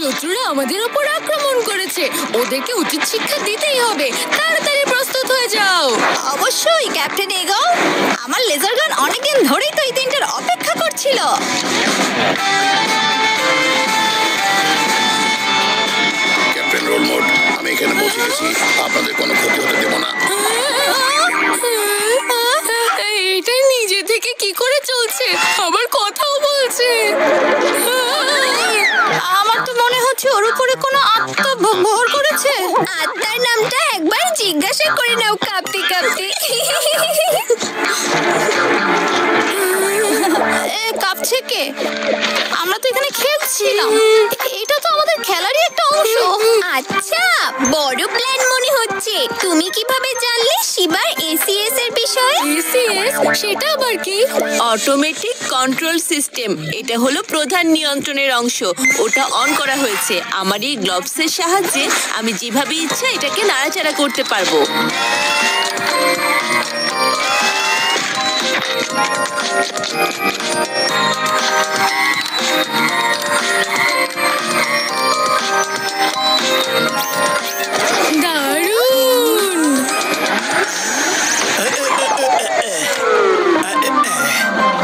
শত্রুরা আমাদের উপর আক্রমণ করেছে, ওদেরকে উচিত শিক্ষা দিতেই হবে। তাড়াতাড়ি প্রস্তুত হয়ে যাও। অবশ্যই ক্যাপ্টেন এগো, আমার লেজার গান অনেকদিন ধরেই তো এই দিনটার অপেক্ষা করছিল। ক্যাপ্টেন রোল মোড, আমি এখানে পৌঁছে গেছি, আপনাদের কোনো ক্ষতি হতে দেব না। এটাই নিজে থেকে কি করে চলছে, আবার কথাও বলছে। আমার তো মনে হচ্ছে ওর উপরে কোনো আত্মা ভর করেছে। আত্মার নামটা একবার জিজ্ঞাসা করে নাও কাঁপতে কাঁপতে। কাঁপছে কে? আমরা তো এখানে খেলছিলাম, এটা তো আমাদের খেলারই একটা অংশ। আচ্ছা, বড় প্ল্যান মনে হচ্ছে। তুমি কিভাবে জানলে শিবার এসিএস এর বিষয়ে? এসিএস সেটা আবার কি? Automatic control system. এটা হলো প্রধান নিয়ন্ত্রণের অংশ। ওটা অন করা হয়েছে। আমার এই গ্লোভসের সাহায্যে আমি যেভাবে ইচ্ছা এটাকে নাড়াচাড়া করতে পারবো। দারুণ!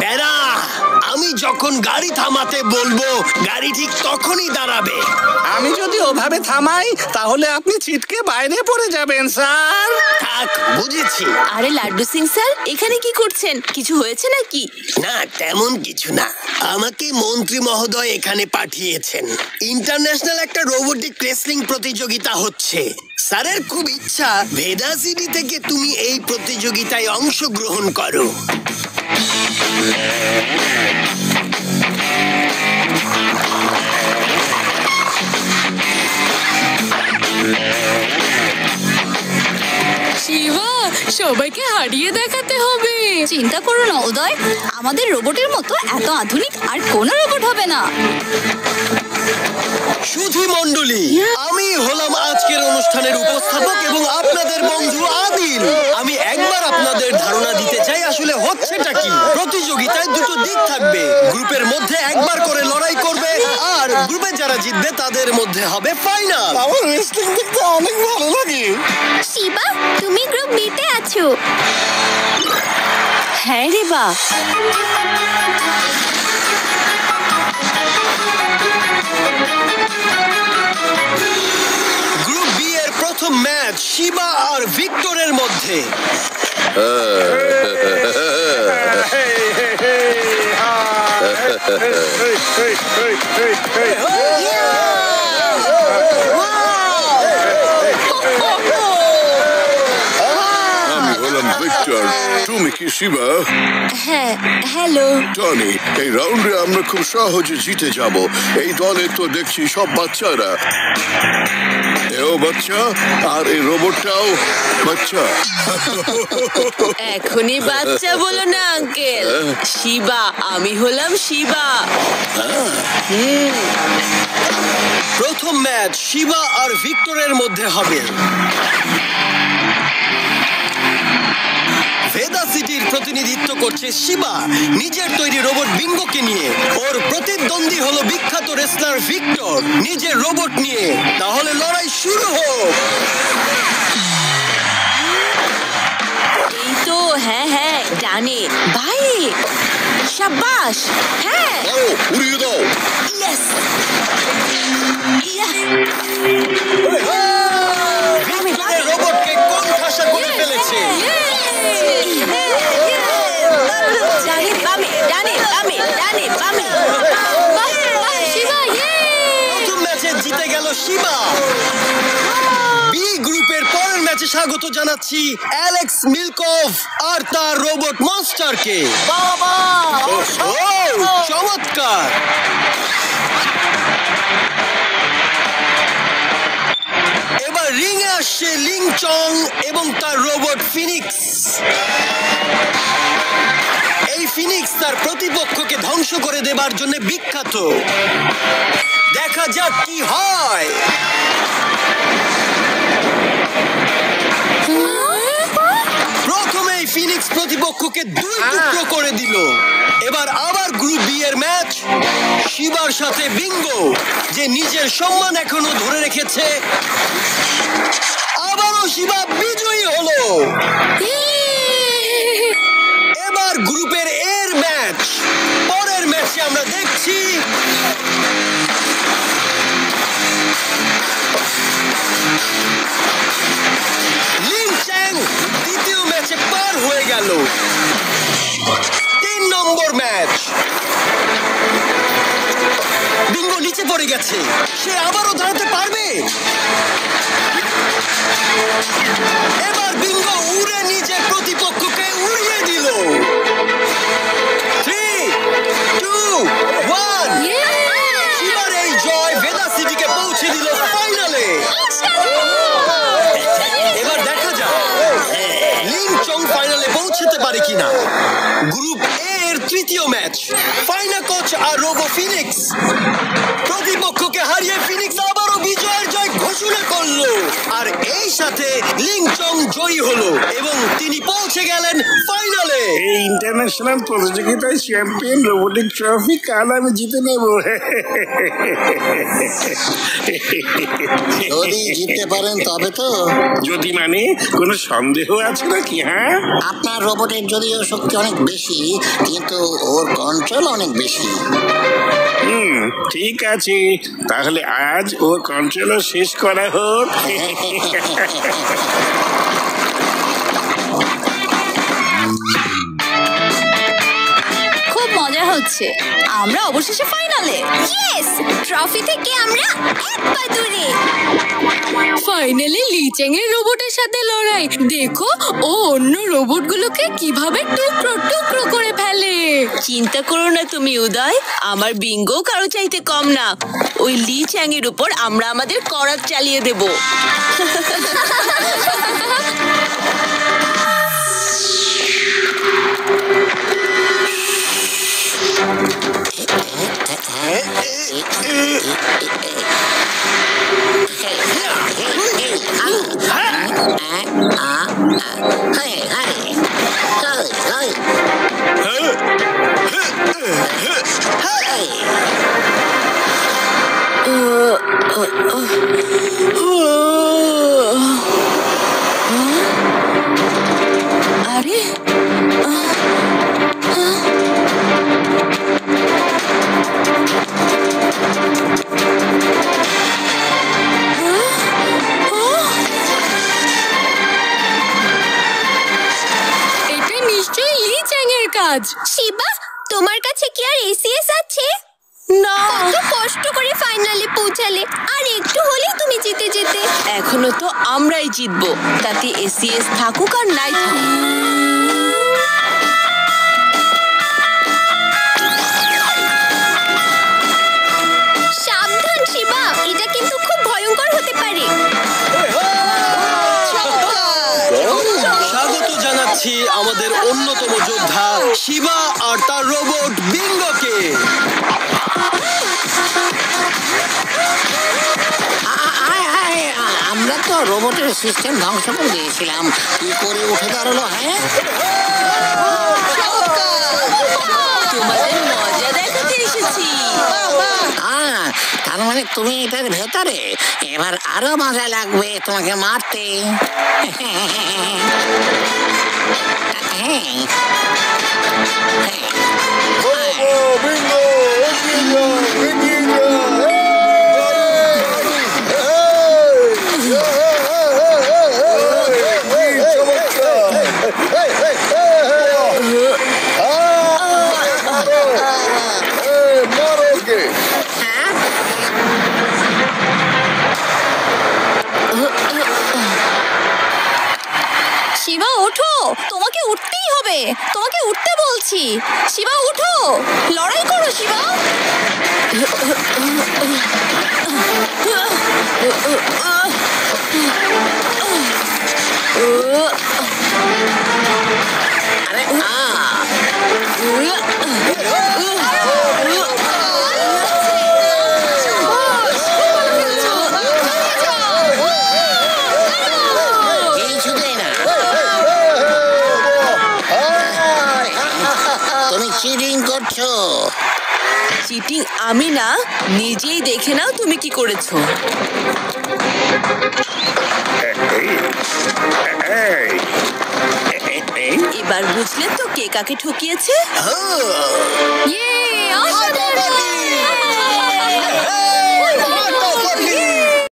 বেড়া, আমি যখন গাড়ি থামাতে বলবো গাড়ি ঠিক তখনই দাঁড়াবে। আমি যদি ওভাবে থামাই তাহলে আপনি ছিটকে বাইরে পড়ে যাবেন স্যার। থাক, বুঝেছি। আরে লাড্ডু সিং স্যার, এখানে কি করছেন? কিছু হয়েছে নাকি? না, তেমন কিছু না। আমাকে মন্ত্রী মহোদয় এখানে পাঠিয়েছেন। ইন্টারন্যাশনাল একটা রোবোটিক রেসলিং প্রতিযোগিতা হচ্ছে। স্যারের খুব ইচ্ছা ভেদা সিটি থেকে তুমি এই প্রতিযোগিতায় অংশগ্রহণ করো। শিবা, সবাইকে হারিয়ে দেখাতে হবে। চিন্তা করো না উদয়, আমাদের রোবটের মতো এত আধুনিক আর কোনো রোবট হবে না। সুধী মণ্ডলী, আমি হলাম আজকের অনুষ্ঠানের উপস্থাপক এবং আপনাদের বন্ধু আদিল। আমি একবার আপনাদের ধারণা দিতে চাই আসলে হচ্ছেটা কি। প্রতিযোগিতায় দুটো দিক থাকবে। গ্রুপের মধ্যে একবার করে লড়াই করবে, আর গ্রুপে যারা জিতবে তাদের মধ্যে হবে ফাইনাল। আমার রেসলিং দেখতে অনেক ভালো লাগে। শিবা, তুমি গ্রুপ বিতে আছো। হ্যাঁ রে বা। গ্রুপ বি এর প্রথম ম্যাচ শিবা আর ভিক্টরের মধ্যে। আমি হলাম ভিক্টর, তুমি কি শিবা? হ্যাঁ, হ্যালো। টনি, এই রাউন্ডে আমরা খুব সহজে জিতে যাব। এই দলে তো দেখছি সব বাচ্চারা। এও বাচ্চা, আর এই রোবটটাও বাচ্চা। এখনই বাচ্চা বলো না আঙ্কেল। শিবা, আমি হলাম শিবা। প্রথম ম্যাচ শিবা আর ভিক্টরের মধ্যে হবে। ভেদা সিটির প্রতিনিধিত্ব করছে শিবা নিজের তৈরি রোবট বিঙ্গোকে নিয়ে। ওর প্রতিদ্বন্দ্বী হলো বিখ্যাত রেসলার ভিক্টর নিজের রোবট নিয়ে। তাহলে লড়াই শুরু হোক। এই তো, হ্যাঁ হ্যাঁ, ডানে বাইরে। শাবাশ, হ্যাঁ, আরো উড়িয়ে দাও। ইয়েস, ইয়া। ভিক্টরের রোবটকে কোণঠাসা করে ফেলেছে। ডানে বামে, ডানে বামে, ডানে বামে। শিবা, প্রথম ম্যাচে জিতে গেল শিবা। বি গ্রুপের পরের ম্যাচে স্বাগত জানাচ্ছি অ্যালেক্স মিলকভ আর তার রোবট মনস্টারকে। বাবা, চমৎকার। এবার রিং এ আসছে লিং চং এবং তার রোবট ফিনিক্স। এই ফিনিক্স তার প্রতিপক্ষকে ধ্বংস করে দেবার জন্য বিখ্যাত। দেখা যাক কি হয়। প্রথমেই ফিনিক্স ফিনিক্স প্রতিপক্ষকে দুই টুকরো করে দিল। এবার আবার গ্রুপ বি এর ম্যাচ, শিবার সাথে বিঙ্গো, যে নিজের সম্মান এখনো ধরে রেখেছে। আবারও শিবা বিজয়ী হলো। এবার গ্রুপের এর ম্যাচ, পরের ম্যাচে আমরা দেখছি লিন চ্যাং দ্বিতীয় ম্যাচে পার হয়ে গেল। 3 নম্বর ম্যাচ, বিঙ্গো নিচে পড়ে গেছে, সে আবারও দাঁড়াতে পারবে। এবার বিঙ্গো উড়ে নিজের প্রতিপক্ষকে উড়িয়ে দিল। 3, 2, 1, শিবার এই জয় ভেদা সিটিকে পৌঁছে দিল ফাইনালে। এবার দেখা যাক লিন চং ফাইনালে পৌঁছতে পারে কিনা। গ্রুপ এ এর তৃতীয় ম্যাচ, ফাইনা কোচ আর রোবো ফিনিক্স। প্রতিপক্ষকে হারিয়ে ফিনিক্স আবারও বিজয়ের জয় ঘোষণা করলো, আর এই সাথে লিন চং জয়ী হলো এবং তিনি পৌঁছে গেলেন ফাইনালে। এই ইন্টারন্যাশনাল প্রতিযোগিতায় চ্যাম্পিয়ন রোবোটিক ট্রফি কাল আমি জিতে নেব। যদি জিততে পারেন তবে তো। যদি মানে কোনো সন্দেহ আছে নাকি? হ্যাঁ, আপনার রোবটের যদিও শক্তি অনেক বেশি, কিন্তু ওর কন্ট্রোল অনেক বেশি। ঠিক আছে, তাহলে আজ ওর কন্ট্রোলও শেষ করা হোক। খুব মজা হচ্ছে, আমরা অবশেষে ফাইনালে। ইয়েস, ট্রফি থেকে আমরা এক পা দূরে। ফাইনালি লিচেং এর রোবটের সাথে লড়াই দেখো, ও অন্য রোবটগুলোকে কিভাবে টুকরো টুকরো করে ফেলে। চিন্তা করো না তুমি উদয়, আমার বিঙ্গো কারো চাইতে কম না। ওই লি চ্যাং এর উপর আমরা আমাদের করাত চালিয়ে দেব। আরে এটা নিশ্চয়ই লিচেং এর কাজ। শিবা, তোমার কাছে কি আর এসিএস আছে? না, কত কষ্ট করে ফাইনালে পৌঁছালে, আর একটু হলেই তুমি জিতে যেতে। এখনো তো আমরাই জিতবো, তাতে এসিএস থাকুক আর নাই থাকুক। সাবধান শিবা, এটা কিন্তু খুব ভয়ঙ্কর হতে পারে। স্বাগত জানাচ্ছি আমাদের অন্যতম যোদ্ধা শিবা আর তার রোবট বিঙ্গোকে। আমরা তো রোবটের সিস্টেম ধ্বংস করে দিয়েছিলাম, কি করে উঠে দাঁড়ালো? হ্যাঁ, তোমাদের মজা দেখাতে এসেছি। তার মানে তুমি এটার ভেতরে? এবার আরো মজা লাগবে তোমাকে মারতে। শিবা ওঠো, তোমাকে উঠতেই হবে, তোমাকে উঠতে বলছি। শিবা উঠো, লড়াই করো শিবা। চিটিং আমি না, নিজেই দেখে নাও তুমি কি করেছো। এবার বুঝলে তো কে কাকে ঠকিয়েছে। ইয়ে, অসাধারণ!